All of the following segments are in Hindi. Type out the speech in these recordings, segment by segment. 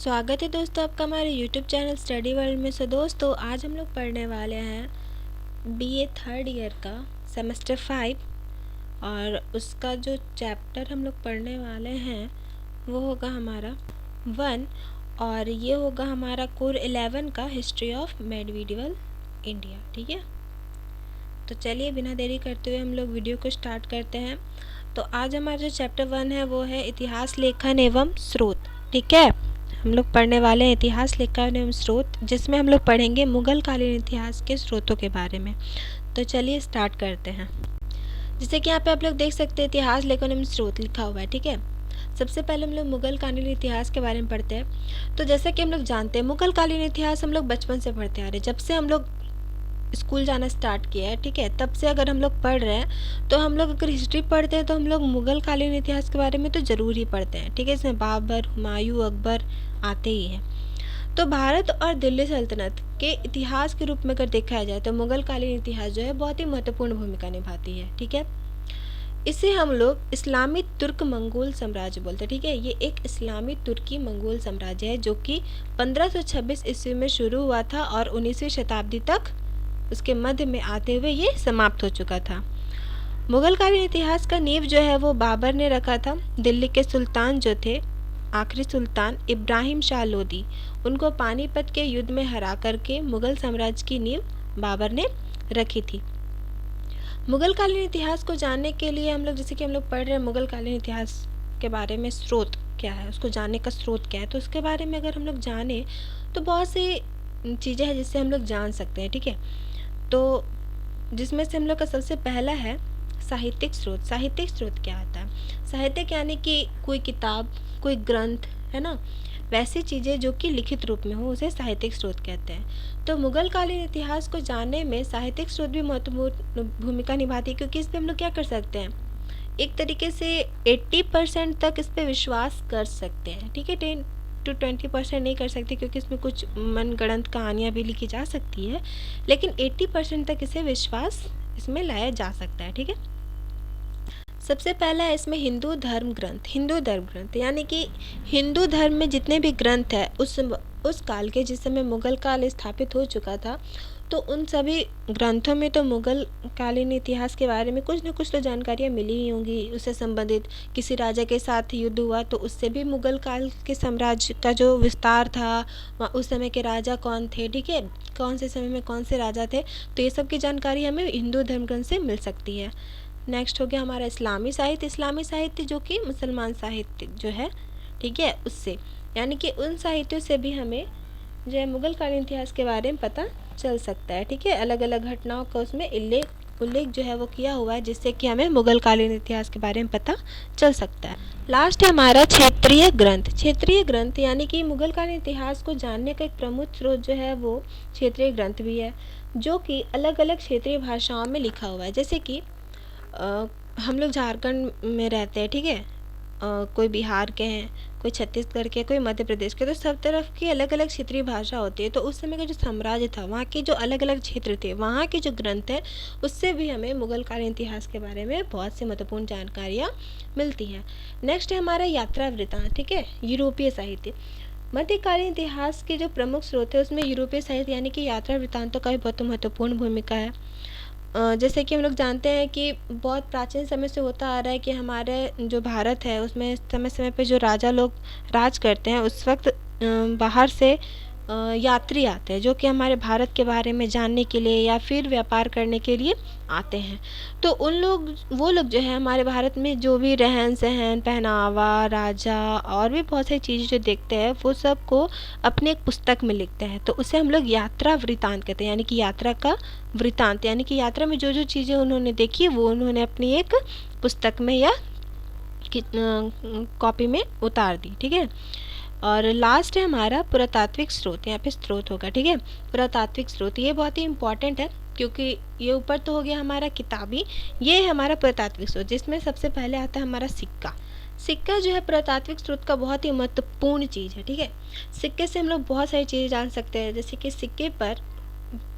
स्वागत है दोस्तों आपका हमारे YouTube चैनल स्टडी वर्ल्ड में। दोस्तों आज हम लोग पढ़ने वाले हैं BA थर्ड ईयर का सेमेस्टर 5 और उसका जो चैप्टर हम लोग पढ़ने वाले हैं वो होगा हमारा 1 और ये होगा हमारा कोर 11 का हिस्ट्री ऑफ मेडिवल इंडिया। ठीक है, तो चलिए बिना देरी करते हुए हम लोग वीडियो को स्टार्ट करते हैं। तो आज हमारा जो चैप्टर 1 है वो है इतिहास लेखन एवं स्रोत। ठीक है, हम लोग पढ़ने वाले हैं इतिहास लेखन एवं स्रोत, जिसमें हम लोग पढ़ेंगे मुगल कालीन इतिहास के स्रोतों के बारे में। तो चलिए स्टार्ट करते हैं। जैसे कि यहाँ पे आप लोग देख सकते हैं इतिहास लेखन एवं स्रोत लिखा हुआ है। ठीक है, सबसे पहले हम लोग मुगल कालीन इतिहास के बारे में पढ़ते हैं। तो जैसा कि हम लोग जानते हैं मुगल कालीन इतिहास हम लोग बचपन से पढ़ते आ रहे हैं, जब से हम लोग स्कूल जाना स्टार्ट किया है। ठीक है, तब से अगर हम लोग पढ़ रहे हैं तो हम लोग अगर हिस्ट्री पढ़ते हैं तो हम लोग मुगल कालीन इतिहास के बारे में तो ज़रूर ही पढ़ते हैं। ठीक है, इसमें बाबर, हुमायूं, अकबर आते ही हैं। तो भारत और दिल्ली सल्तनत के इतिहास के रूप में अगर देखा जाए तो मुगल कालीन इतिहास जो है बहुत ही महत्वपूर्ण भूमिका निभाती है। ठीक है, इसे हम लोग इस्लामी तुर्क मंगोल साम्राज्य बोलते हैं। ठीक है, ये एक इस्लामी तुर्की मंगोल साम्राज्य है जो कि 1526 ईस्वी में शुरू हुआ था और 19वीं शताब्दी तक उसके मध्य में आते हुए ये समाप्त हो चुका था। मुगल कालीन इतिहास का नींव जो है वो बाबर ने रखा था। दिल्ली के सुल्तान जो थे, आखिरी सुल्तान इब्राहिम शाह लोदी, उनको पानीपत के युद्ध में हरा करके मुगल साम्राज्य की नींव बाबर ने रखी थी। मुगल कालीन इतिहास को जानने के लिए हम लोग, जैसे कि हम लोग पढ़ रहे हैं मुगल कालीन इतिहास के बारे में, स्रोत क्या है, उसको जानने का स्रोत क्या है, तो उसके बारे में अगर हम लोग जाने तो बहुत सी चीज़ें हैं जिससे हम लोग जान सकते हैं। ठीक है, तो जिसमें से हम लोग का सबसे पहला है साहित्यिक स्रोत। साहित्यिक स्रोत क्या होता है? साहित्यिक यानी कि कोई किताब, कोई ग्रंथ, है ना, वैसी चीज़ें जो कि लिखित रूप में हो उसे साहित्यिक स्रोत कहते हैं। तो मुगल कालीन इतिहास को जानने में साहित्यिक स्रोत भी महत्वपूर्ण भूमिका निभाती है, क्योंकि इस पर हम लोग क्या कर सकते हैं, एक तरीके से 80% तक इस पर विश्वास कर सकते हैं। ठीक है, 10 to 20% नहीं कर सकते क्योंकि इसमें कुछ मनगढ़ंत कहानियाँ भी लिखी जा सकती है, लेकिन 80% तक इसे विश्वास इसमें लाया जा सकता है। ठीक है, सबसे पहला है इसमें हिंदू धर्म ग्रंथ। हिंदू धर्म ग्रंथ यानी कि हिंदू धर्म में जितने भी ग्रंथ है उस काल के, जिस समय मुगल काल स्थापित हो चुका था, तो उन सभी ग्रंथों में तो मुगल कालीन इतिहास के बारे में कुछ न कुछ तो जानकारियाँ मिली ही होंगी। उससे संबंधित किसी राजा के साथ युद्ध हुआ तो उससे भी मुगल काल के साम्राज्य का जो विस्तार था, उस समय के राजा कौन थे, ठीक है, कौन से समय में कौन से राजा थे, तो ये सब की जानकारी हमें हिंदू धर्म ग्रंथ से मिल सकती है। नेक्स्ट हो गया हमारा इस्लामी साहित्य। इस्लामी साहित्य जो कि मुसलमान साहित्य जो है, ठीक है, उससे यानी कि उन साहित्यों से भी हमें जो है मुगल कालीन इतिहास के बारे में पता चल सकता है। ठीक है, अलग अलग घटनाओं का उसमें उल्लेख जो है वो किया हुआ है, जिससे कि हमें मुगल कालीन इतिहास के बारे में पता चल सकता है। लास्ट है हमारा क्षेत्रीय ग्रंथ। क्षेत्रीय ग्रंथ यानी कि मुगल कालीन इतिहास को जानने का एक प्रमुख स्रोत जो है वो क्षेत्रीय ग्रंथ भी है, जो कि अलग अलग क्षेत्रीय भाषाओं में लिखा हुआ है। जैसे कि हम लोग झारखंड में रहते हैं, ठीक है, कोई बिहार के हैं, कोई छत्तीसगढ़ के, कोई मध्य प्रदेश के, तो सब तरफ की अलग अलग क्षेत्रीय भाषा होती है। तो उस समय का जो साम्राज्य था, वहाँ के जो अलग अलग क्षेत्र थे, वहाँ के जो ग्रंथ है उससे भी हमें मुगल कालीन इतिहास के बारे में बहुत सी महत्वपूर्ण जानकारियाँ मिलती हैं। नेक्स्ट है हमारा यात्रा वृत्तांत। ठीक है, यूरोपीय साहित्य। मध्यकालीन इतिहास के जो प्रमुख स्रोत है उसमें यूरोपीय साहित्य यानी कि यात्रा वृत्तांतों का भी बहुत महत्वपूर्ण भूमिका है। जैसे कि हम लोग जानते हैं कि बहुत प्राचीन समय से होता आ रहा है कि हमारे जो भारत है उसमें समय समय पे जो राजा लोग राज करते हैं, उस वक्त बाहर से यात्री आते हैं जो कि हमारे भारत के बारे में जानने के लिए या फिर व्यापार करने के लिए आते हैं। तो वो लोग जो है हमारे भारत में जो भी रहन सहन, पहनावा, राजा और भी बहुत सारी चीज़ें जो देखते हैं वो सब को अपनी एक पुस्तक में लिखते हैं। तो उसे हम लोग यात्रा वृत्तांत कहते हैं, यानी कि यात्रा का वृत्तांत, यानी कि यात्रा में जो जो चीज़ें उन्होंने देखी वो उन्होंने अपनी एक पुस्तक में या कॉपी में उतार दी। ठीक है, और लास्ट है हमारा पुरातात्विक स्रोत। यहाँ पे स्रोत होगा, ठीक है, पुरातात्विक स्रोत ये बहुत ही इंपॉर्टेंट है क्योंकि ये ऊपर तो हो गया हमारा किताबी, ये है हमारा पुरातात्विक स्रोत, जिसमें सबसे पहले आता है हमारा सिक्का। सिक्का जो है पुरातात्विक स्रोत का बहुत ही महत्वपूर्ण चीज़ है। ठीक है, सिक्के से हम लोग बहुत सारी चीज़ें जान सकते हैं, जैसे कि सिक्के पर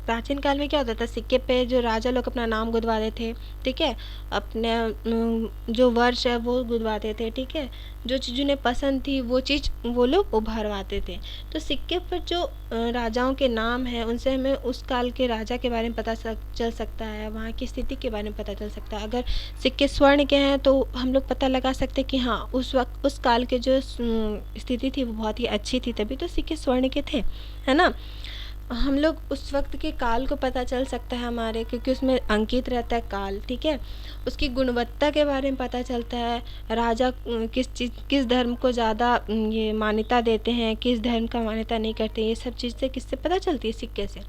प्राचीन काल में क्या होता था, सिक्के पे जो राजा लोग अपना नाम गुदवाते थे, ठीक है, अपने जो वर्ष है वो गुदवाते थे, ठीक है, जो चीज़ उन्हें पसंद थी वो चीज़ वो लोग उभरवाते थे। तो सिक्के पर जो राजाओं के नाम है उनसे हमें उस काल के राजा के बारे में पता चल सकता है, वहाँ की स्थिति के बारे में पता चल सकता है। अगर सिक्के स्वर्ण के हैं तो हम लोग पता लगा सकते हैं कि हाँ उस वक्त उस काल के जो स्थिति थी वो बहुत ही अच्छी थी, तभी तो सिक्के स्वर्ण के थे, है ना। हम लोग उस वक्त के काल को पता चल सकता है हमारे, क्योंकि उसमें अंकित रहता है काल, ठीक है। उसकी गुणवत्ता के बारे में पता चलता है, राजा किस धर्म को ज़्यादा ये मान्यता देते हैं, किस धर्म का मान्यता नहीं करते, ये सब चीज़ें किससे पता चलती है, सिक्के से।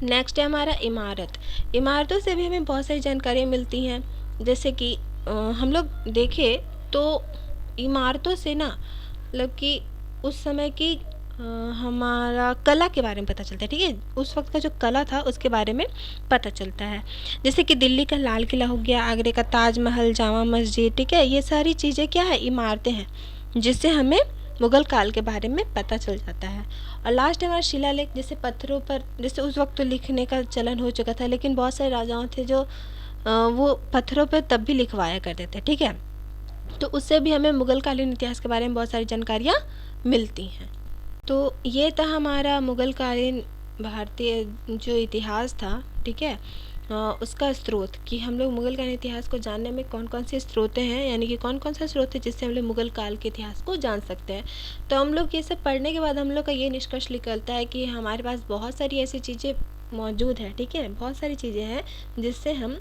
नेक्स्ट है हमारा इमारत। इमारतों से भी हमें बहुत सारी जानकारियाँ मिलती हैं, जैसे कि हम लोग देखें तो इमारतों से ना मतलब कि उस समय की हमारा कला के बारे में पता चलता है, ठीक है, उस वक्त का जो कला था उसके बारे में पता चलता है। जैसे कि दिल्ली का लाल किला हो गया, आगरे का ताजमहल, जामा मस्जिद, ठीक है, ये सारी चीज़ें क्या है, इमारतें हैं, जिससे हमें मुग़ल काल के बारे में पता चल जाता है। और लास्ट हमारा शिलालेख, जैसे पत्थरों पर, जैसे उस वक्त तो लिखने का चलन हो चुका था, लेकिन बहुत सारे राजाओं थे जो वो पत्थरों पर तब भी लिखवाया करते थे, ठीक है, तो उससे भी हमें मुग़ल कालीन इतिहास के बारे में बहुत सारी जानकारियाँ मिलती हैं। तो ये था हमारा मुग़ल कालीन भारतीय जो इतिहास था, ठीक है, उसका स्रोत, कि हम लोग मुग़ल कालीन इतिहास को जानने में कौन कौन से स्रोत हैं, यानी कि कौन कौन सा स्रोत है जिससे हम लोग मुग़ल काल के इतिहास को जान सकते हैं। तो हम लोग ये सब पढ़ने के बाद हम लोग का ये निष्कर्ष निकलता है कि हमारे पास बहुत सारी ऐसी चीज़ें मौजूद है, ठीक है, बहुत सारी चीज़ें हैं जिससे हम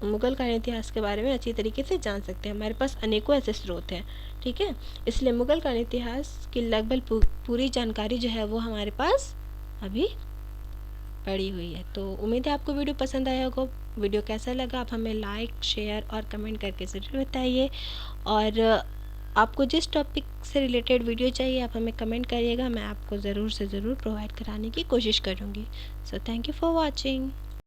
मुग़ल कालीन इतिहास के बारे में अच्छी तरीके से जान सकते हैं। हमारे पास अनेकों ऐसे स्रोत हैं, ठीक है, इसलिए मुग़ल कालीन इतिहास की लगभग पूरी जानकारी जो है वो हमारे पास अभी पड़ी हुई है। तो उम्मीद है आपको वीडियो पसंद आया होगा। वीडियो कैसा लगा आप हमें लाइक, शेयर और कमेंट करके ज़रूर बताइए, और आपको जिस टॉपिक से रिलेटेड वीडियो चाहिए आप हमें कमेंट करिएगा, मैं आपको ज़रूर से ज़रूर प्रोवाइड कराने की कोशिश करूँगी। So thank you for watching.